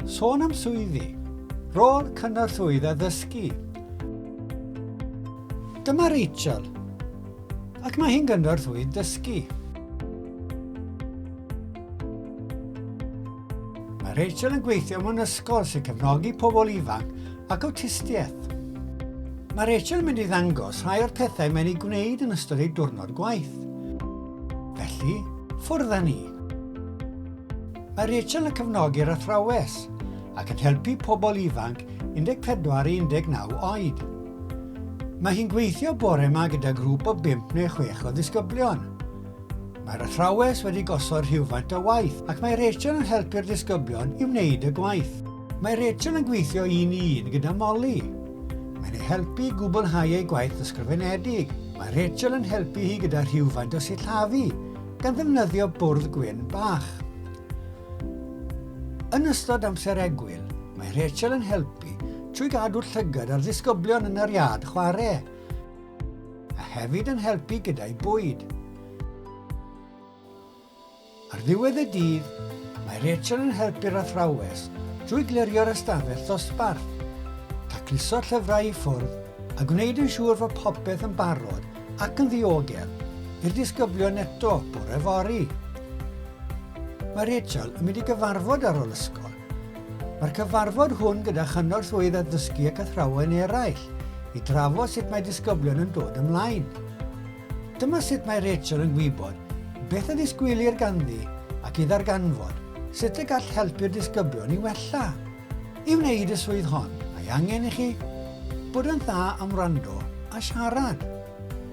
Sôn am swyddi. Rôl Cynorthwyydd Addysgu. Dyma Rachel, ac mae hi'n gynorthwyydd dysgu. Mae Rachel yn gweithio mewn ysgol sy'n cefnogi pobl ifanc ac awtistiaeth. Mae Rachel yn mynd i ddangos rhai o'r pethau mae'n ei gwneud yn ystod ei diwrnod gwaith. Felly, ffwrdd â ni. Mae Rachel yn cefnogi'r athrawes ac yn helpu pobl ifanc 14 i 19 oed. Mae hi'n gweithio bore yma gyda grŵp o 5 neu 6 o ddisgyblion. Mae'r athrawes wedi gosod rhywfaint o waith ac mae Rachel yn helpu'r ddisgyblion i wneud y gwaith. Mae Rachel yn gweithio 1 i 1 gyda Molly. Mae'n ei helpu gwblhau ei gwaith ysgrifenedig. Mae Rachel yn helpu hi gyda rhywfaint o sillafu gan ddefnyddio bwrdd gwyn bach. Yn ystod amser egwyl, mae Rachel yn helpu trwy gadw llygad ar ddisgyblion yn yr iard chwarae, a hefyd yn helpu gyda'i bwyd. Ar ddiwedd y dydd, mae Rachel yn helpu'r athrawes drwy glirio'r ystafell ddosbarth, tacluso llyfrau i ffwrdd a gwneud yn siŵr fod popeth yn barod ac yn ddiogel i'r disgyblion eto bore fory. Mae Rachel yn mynd i gyfarfod ar ôl ysgol. Mae'r cyfarfod hwn gyda Cynorthwyydd Addysgu ac athrawon eraill i drafod sut mae disgyblion yn dod ymlaen. Dyma sut mae Rachel yn wybod beth y disgwylir ganddi ac i ddarganfod sut y gall helpu'r disgyblion i wella. I wneud y swydd hon, mae angen i chi bod yn dda am wrando a siarad,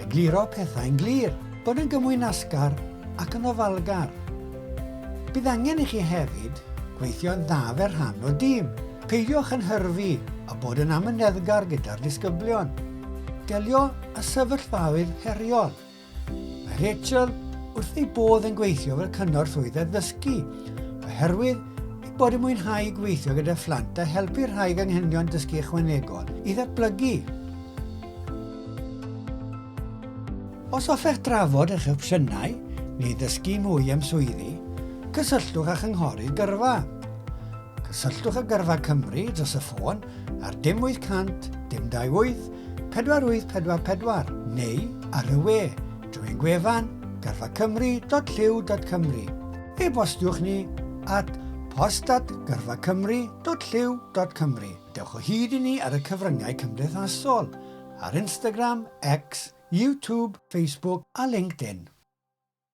egluro pethau'n glir, bod yn gymwynasgar ac yn ofalgar. Bydd angen i chi hefyd gweithio'n dda fer rhan o dîm. Peidiwch yn hyrfu a bod yn amyneddgar gyda'r disgyblion. Delio â sefyllfaoedd heriol. Mae Rachel wrth ei bodd yn gweithio fel Cynorthwyydd Addysgu, oherwydd ei bod yn mwynhau gweithio gyda phlant a helpu rhai anghenion dysgu ychwanegol i ddatblygu. Os hoffech drafod eich opsiynau neu ddysgu mwy am swyddi, cysylltwch â chynghorydd gyrfa. Cysylltwch â Gyrfa Cymru dros y ffôn ar 0800 528 4844 neu ar y we drwy'n gwefan gyrfacymru.lliw.cymru. E-bostiwch ni at post@gyrfacymru.lliw.cymru. Dewch o hyd i ni ar y cyfryngau cymdeithasol ar Instagram, X, YouTube, Facebook a LinkedIn.